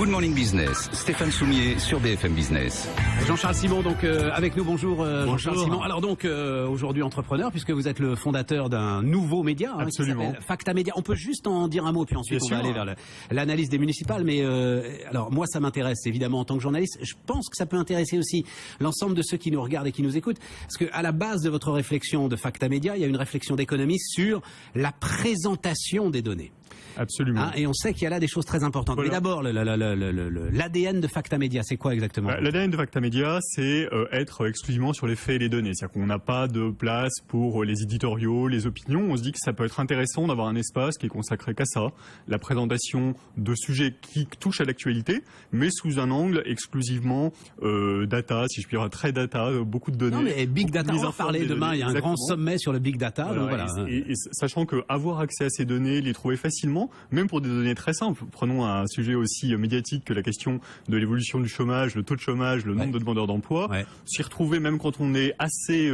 Good Morning Business, Stéphane Soumier sur BFM Business. Jean-Charles Simon, donc avec nous, bonjour Jean-Charles Simon. Alors donc aujourd'hui entrepreneur, puisque vous êtes le fondateur d'un nouveau média qui s'appelle Facta Media. On peut juste en dire un mot, puis ensuite on va aller vers l'analyse des municipales. Mais alors moi ça m'intéresse évidemment en tant que journaliste. Je pense que ça peut intéresser aussi l'ensemble de ceux qui nous regardent et qui nous écoutent. Parce qu'à la base de votre réflexion de Facta Media, il y a une réflexion d'économiste sur la présentation des données. Absolument. Et on sait qu'il y a là des choses très importantes. Voilà. Mais d'abord, l'ADN de Facta Media, c'est quoi exactement? L'ADN de Facta Media, c'est être exclusivement sur les faits et les données. C'est-à-dire qu'on n'a pas de place pour les éditoriaux, les opinions. On se dit que ça peut être intéressant d'avoir un espace qui est consacré qu'à ça, la présentation de sujets qui touchent à l'actualité, mais sous un angle exclusivement data, si je puis dire, très data, beaucoup de données. Non mais Big Data, on va en parler demain. Il y a un grand sommet sur le Big Data. Voilà, donc voilà. Et sachant qu'avoir accès à ces données, les trouver facilement, même pour des données très simples. Prenons un sujet aussi médiatique que la question de l'évolution du chômage, le taux de chômage, le nombre de demandeurs d'emploi. S'y retrouver même quand on est assez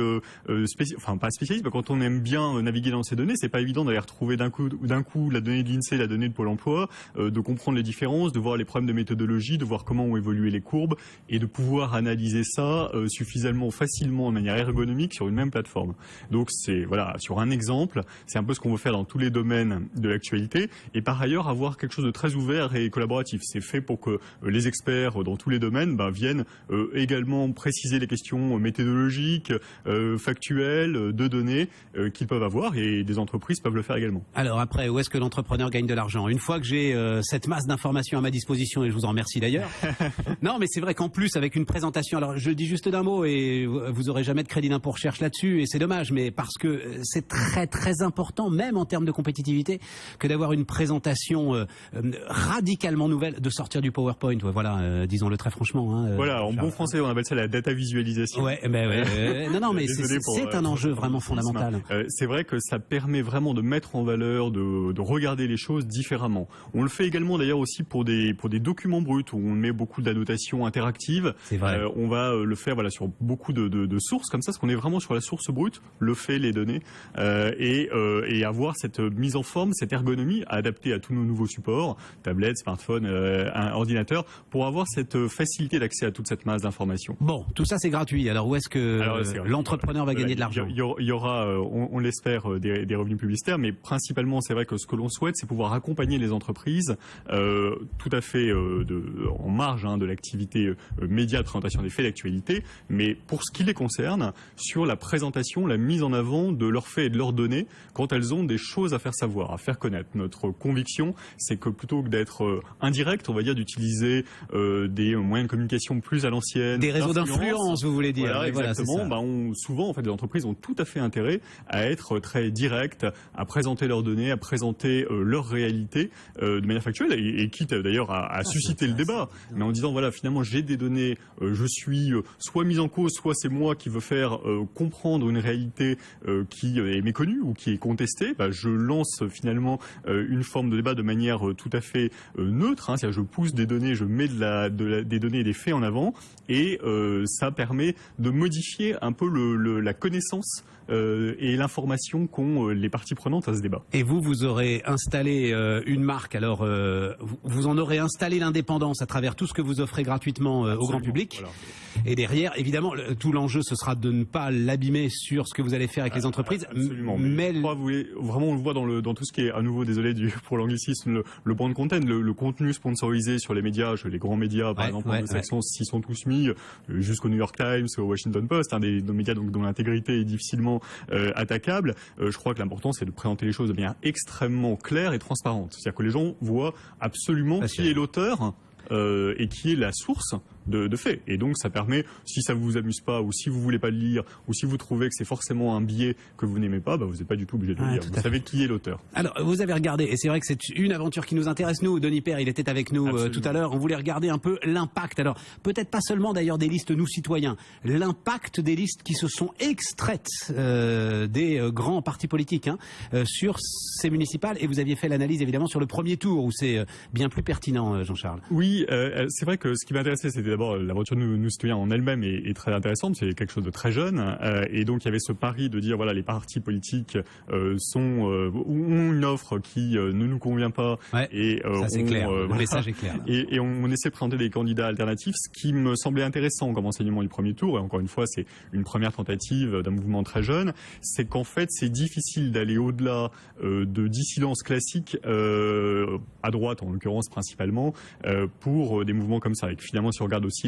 pas spécialiste, mais quand on aime bien naviguer dans ces données, c'est pas évident d'aller retrouver d'un coup la donnée de l'INSEE, la donnée de Pôle emploi, de comprendre les différences, de voir les problèmes de méthodologie, de voir comment ont évolué les courbes et de pouvoir analyser ça suffisamment facilement de manière ergonomique sur une même plateforme. Donc c'est sur un exemple, c'est un peu ce qu'on veut faire dans tous les domaines de l'actualité. Et par ailleurs, avoir quelque chose de très ouvert et collaboratif. C'est fait pour que les experts dans tous les domaines viennent également préciser les questions méthodologiques, factuelles, de données qu'ils peuvent avoir, et des entreprises peuvent le faire également. Alors après, où est-ce que l'entrepreneur gagne de l'argent? Une fois que j'ai cette masse d'informations à ma disposition, et je vous en remercie d'ailleurs. Non, mais c'est vrai qu'en plus, avec une présentation, alors je le dis juste d'un mot, et vous aurez jamais de crédit d'impôt recherche là-dessus, et c'est dommage, mais parce que c'est très très important, même en termes de compétitivité, que d'avoir une présentation radicalement nouvelle, de sortir du PowerPoint. Disons-le très franchement. En bon français, on appelle ça la data visualisation. Non, mais c'est un enjeu vraiment fondamental. C'est vrai que ça permet vraiment de mettre en valeur, de regarder les choses différemment. On le fait également d'ailleurs aussi pour des documents bruts où on met beaucoup d'annotations interactives. C'est vrai. On va le faire sur beaucoup de sources comme ça, parce qu'on est vraiment sur la source brute, le fait, les données, et avoir cette mise en forme, cette ergonomie adaptée à tous nos nouveaux supports, tablettes, smartphones, ordinateurs, pour avoir cette facilité d'accès à toute cette masse d'informations. Bon, tout ça c'est gratuit. Alors où est-ce que l'entrepreneur va gagner de l'argent? Il y aura, on l'espère, des revenus publicitaires, mais principalement c'est vrai que ce que l'on souhaite, c'est pouvoir accompagner les entreprises tout à fait en marge de l'activité média de présentation des faits d'actualité, mais pour ce qui les concerne, sur la présentation, la mise en avant de leurs faits et de leurs données quand elles ont des choses à faire savoir, à faire connaître. Notre conviction, c'est que plutôt que d'être indirect, on va dire d'utiliser des moyens de communication plus à l'ancienne, des réseaux d'influence, vous voulez dire. Exactement. Souvent, en fait, les entreprises ont tout à fait intérêt à être très directes, à présenter leurs données, à présenter leur réalité de manière factuelle, et quitte d'ailleurs à susciter le débat, mais en disant finalement j'ai des données, je suis soit mise en cause, soit c'est moi qui veux faire comprendre une réalité qui est méconnue ou qui est contestée. Je lance finalement une forme de débat de manière tout à fait neutre, c'est-à-dire je pousse des données, je mets des données et des faits en avant, et ça permet de modifier un peu la connaissance et l'information qu'ont les parties prenantes à ce débat. Et vous aurez installé une marque, alors vous en aurez installé l'indépendance à travers tout ce que vous offrez gratuitement au grand public. Et derrière, évidemment, tout l'enjeu, ce sera de ne pas l'abîmer sur ce que vous allez faire avec les entreprises. Absolument. Mais vraiment, on le voit dans tout ce qui est, à nouveau, désolé pour l'anglicisme, le brand content, le contenu sponsorisé sur les médias, les grands médias, par exemple, anglo-saxons, s'y sont tous mis, jusqu'au New York Times, au Washington Post, des médias dont l'intégrité est difficilement attaquable. Je crois que l'important, c'est de présenter les choses de manière extrêmement claire et transparente. C'est-à-dire que les gens voient absolument qui est l'auteur et qui est la source de faits. Et donc ça permet, si ça vous amuse pas, ou si vous voulez pas le lire, ou si vous trouvez que c'est forcément un biais que vous n'aimez pas, vous n'êtes pas du tout obligé de le lire. Vous savez qui est l'auteur. Alors vous avez regardé, et c'est vrai que c'est une aventure qui nous intéresse, nous. Denis Père, il était avec nous tout à l'heure. On voulait regarder un peu l'impact. Alors peut-être pas seulement d'ailleurs des listes, nous citoyens, l'impact des listes qui se sont extraites des grands partis politiques sur ces municipales. Et vous aviez fait l'analyse évidemment sur le premier tour, où c'est bien plus pertinent, Jean-Charles. Oui, c'est vrai que ce qui m'intéressait, c'était d'abord, l'aventure de Nous Citoyens en elle-même est très intéressante. C'est quelque chose de très jeune. Et donc, il y avait ce pari de dire, voilà, les partis politiques ont une offre qui ne nous convient pas. Ouais, et ça, c'est clair. Le message est clair. Et on essaie de présenter des candidats alternatifs, ce qui me semblait intéressant comme enseignement du premier tour. Et encore une fois, c'est une première tentative d'un mouvement très jeune. C'est qu'en fait, c'est difficile d'aller au-delà de dissidence classique, à droite en l'occurrence principalement, pour des mouvements comme ça. Et que finalement, si on regarde aussi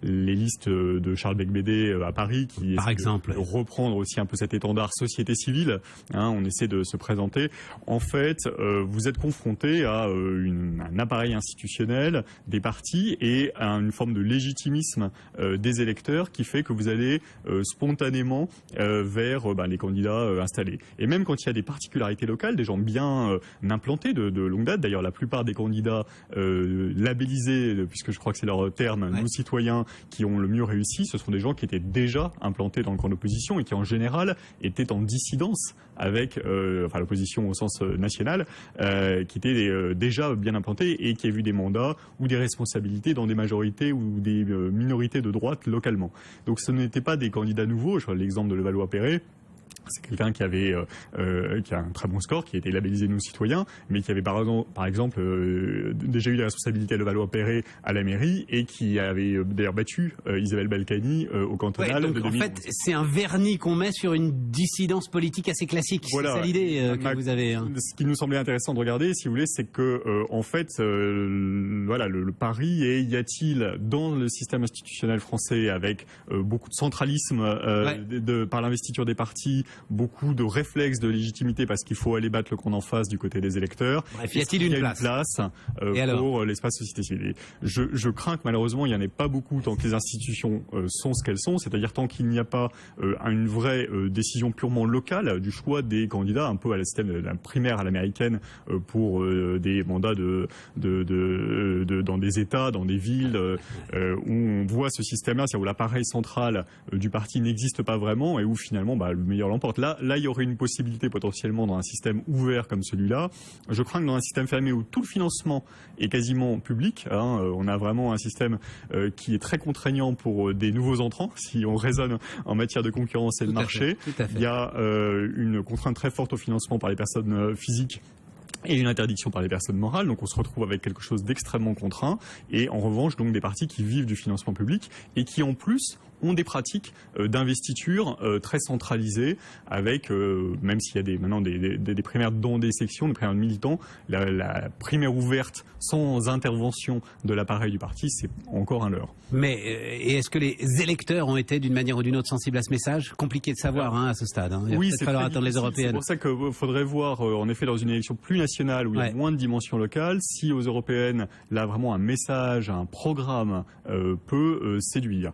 les listes de Charles Beigbeder à Paris, qui par exemple, reprendre aussi un peu cet étendard société civile, hein, on essaie de se présenter. En fait, vous êtes confronté à un appareil institutionnel, des partis et à une forme de légitimisme des électeurs qui fait que vous allez spontanément vers les candidats installés. Et même quand il y a des particularités locales, des gens bien implantés de longue date, d'ailleurs la plupart des candidats labellisés, puisque je crois que c'est leur terme, Nous Citoyens, qui ont le mieux réussi, ce sont des gens qui étaient déjà implantés dans la grande opposition et qui en général étaient en dissidence avec l'opposition au sens national, qui étaient déjà bien implantés et qui avaient eu des mandats ou des responsabilités dans des majorités ou des minorités de droite localement. Donc ce n'étaient pas des candidats nouveaux. Je vois l'exemple de Levallois-Perret. C'est quelqu'un qui a un très bon score, qui a été labellisé Nous Citoyens, mais qui avait par exemple déjà eu des responsabilités à Levallois-Perret à la mairie et qui avait d'ailleurs battu Isabelle Balkany au cantonal. Ouais, donc en fait, c'est un vernis qu'on met sur une dissidence politique assez classique. Voilà. C'est ça l'idée que vous avez. Hein. Ce qui nous semblait intéressant de regarder, si vous voulez, c'est que en fait, le pari est, y a-t-il dans le système institutionnel français avec beaucoup de centralisme par l'investiture des partis, beaucoup de réflexes de légitimité parce qu'il faut aller battre le camp en face du côté des électeurs. Bref, y a-t-il une place pour l'espace société civile? Je crains que malheureusement il n'y en ait pas beaucoup tant que les institutions sont ce qu'elles sont, c'est-à-dire tant qu'il n'y a pas une vraie décision purement locale du choix des candidats, un peu à la système de la primaire à l'américaine pour des mandats dans des États, dans des villes où on voit ce système-là, c'est-à-dire où l'appareil central du parti n'existe pas vraiment et où finalement le meilleur l'emporte. Là, il y aurait une possibilité potentiellement dans un système ouvert comme celui-là. Je crains que dans un système fermé où tout le financement est quasiment public, on a vraiment un système qui est très contraignant pour des nouveaux entrants, si on raisonne en matière de concurrence et de marché. Il y a une contrainte très forte au financement par les personnes physiques et une interdiction par les personnes morales, donc on se retrouve avec quelque chose d'extrêmement contraint, et en revanche donc des partis qui vivent du financement public et qui en plus ont des pratiques d'investiture très centralisées, avec, même s'il y a maintenant des primaires dans des sections, des primaires de militants, la primaire ouverte sans intervention de l'appareil du parti, c'est encore un leurre. Mais et est-ce que les électeurs ont été d'une manière ou d'une autre sensibles à ce message? Compliqué de savoir à ce stade. Il va peut-être falloir attendre les européennes. C'est pour ça qu'il faudrait voir, en effet, dans une élection plus nationale où il y a moins de dimension locale, si aux européennes, là vraiment un message, un programme peut séduire.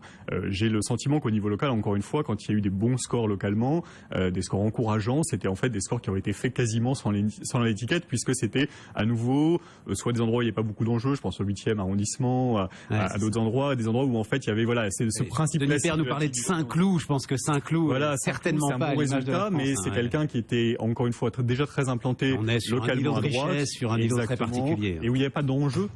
J'ai le sentiment qu'au niveau local, encore une fois, quand il y a eu des bons scores localement, des scores encourageants, c'était en fait des scores qui ont été faits quasiment sans l'étiquette, puisque c'était à nouveau soit des endroits où il n'y a pas beaucoup d'enjeux, je pense au 8e arrondissement, à d'autres endroits, des endroits où en fait il y avait c'est ce principe. Denis Père nous parlait de Saint-Cloud, je pense que Saint-Cloud, certainement pas un bon résultat, mais c'est quelqu'un qui était encore une fois déjà très implanté localement à droite, sur un niveau très particulier, et où il n'y a pas d'enjeu,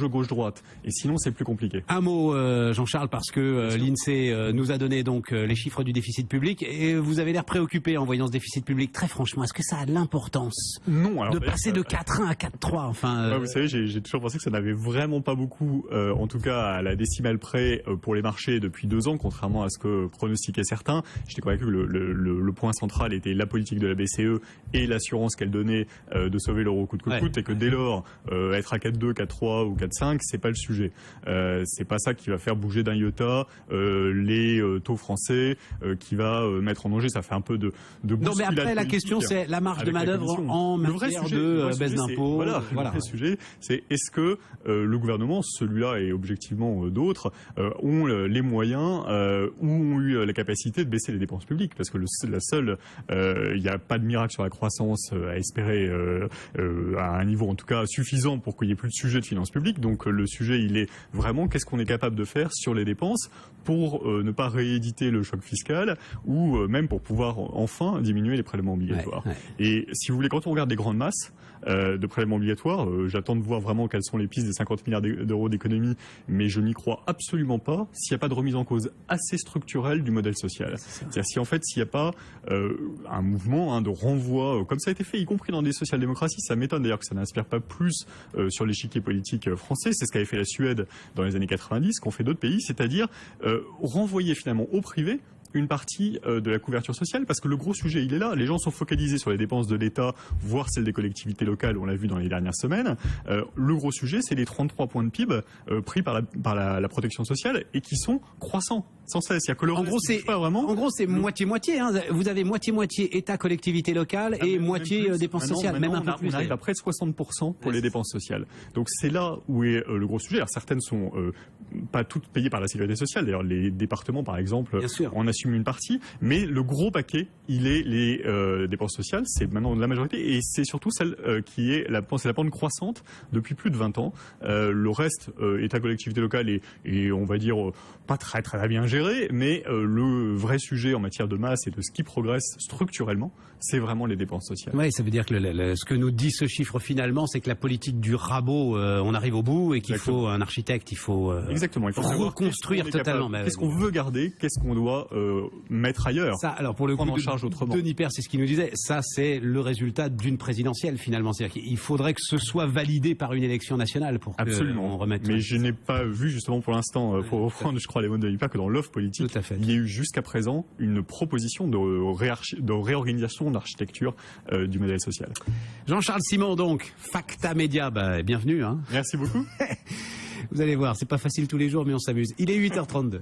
gauche-droite, et sinon c'est plus compliqué. Un mot, Jean-Charles, parce que l'INSEE nous a donné donc les chiffres du déficit public et vous avez l'air préoccupé en voyant ce déficit public. Très franchement, est-ce que ça a l'importance de passer de 4,1 à 4,3 enfin Vous savez, j'ai toujours pensé que ça n'avait vraiment pas beaucoup, en tout cas à la décimale près pour les marchés depuis 2 ans, contrairement à ce que pronostiquaient certains. J'étais convaincu que le point central était la politique de la BCE et l'assurance qu'elle donnait de sauver l'euro coûte que coûte, et que dès lors, être à 4,2, 4,3 ou 4,5, c'est pas le sujet. C'est pas ça qui va faire bouger d'un iota les taux français, qui va mettre en danger. Ça fait un peu de non, mais après la question c'est la marge de manœuvre en matière de baisse d'impôts. Voilà. Le vrai sujet, c'est est-ce que le gouvernement, celui-là et objectivement d'autres, ont les moyens ou ont eu la capacité de baisser les dépenses publiques, parce que il n'y a pas de miracle sur la croissance à espérer à un niveau en tout cas suffisant pour qu'il n'y ait plus de sujet de finances publiques. Donc le sujet, il est vraiment qu'est-ce qu'on est capable de faire sur les dépenses pour pour ne pas rééditer le choc fiscal ou même pour pouvoir enfin diminuer les prélèvements obligatoires. Et si vous voulez, quand on regarde les grandes masses de prélèvements obligatoires, j'attends de voir vraiment quelles sont les pistes des 50 milliards d'euros d'économie, mais je n'y crois absolument pas s'il n'y a pas de remise en cause assez structurelle du modèle social. C'est-à-dire s'il n'y a pas un mouvement de renvoi, comme ça a été fait, y compris dans des social-démocraties. Ça m'étonne d'ailleurs que ça n'inspire pas plus sur l'échiquier politique français. C'est ce qu'avait fait la Suède dans les années 90, qu'ont fait d'autres pays, c'est-à-dire renvoyer finalement au privé une partie de la couverture sociale, parce que le gros sujet, il est là. Les gens sont focalisés sur les dépenses de l'État, voire celles des collectivités locales, on l'a vu dans les dernières semaines. Le gros sujet, c'est les 33 points de PIB pris par la protection sociale et qui sont croissants sans cesse. Il y a que le reste, pas vraiment. En gros, c'est moitié-moitié. Hein. Vous avez moitié-moitié État, collectivité locale et moitié dépenses sociales, même un peu plus. On arrive à près de 60% pour les dépenses sociales. Donc c'est là où est le gros sujet. Alors certaines sont pas toutes payées par la sécurité sociale. D'ailleurs, les départements, par exemple, en assument une partie, mais le gros paquet, il est les dépenses sociales, c'est maintenant la majorité, et c'est surtout celle qui est la pente croissante depuis plus de 20 ans. Le reste, État, collectivité locale, et on va dire pas très bien géré, mais le vrai sujet en matière de masse et de ce qui progresse structurellement, c'est vraiment les dépenses sociales. Oui, ça veut dire que ce que nous dit ce chiffre finalement, c'est que la politique du rabot, on arrive au bout et qu'il faut un architecte, il faut reconstruire totalement. Qu'est-ce qu'on veut garder, qu'est-ce qu'on doit mettre ailleurs. Ça, alors pour le coup, Denis Père, c'est ce qu'il nous disait. Ça, c'est le résultat d'une présidentielle finalement. C'est-à-dire qu'il faudrait que ce soit validé par une élection nationale pour qu'on remette. Mais je n'ai pas vu justement pour l'instant, pour reprendre, je crois, les mots de Denis Père, que dans l'offre politique, il y a eu jusqu'à présent une proposition de réorganisation de l'architecture du modèle social. Jean-Charles Simon, donc, Facta Média, bienvenue. Hein. Merci beaucoup. Vous allez voir, c'est pas facile tous les jours, mais on s'amuse. Il est 8h32.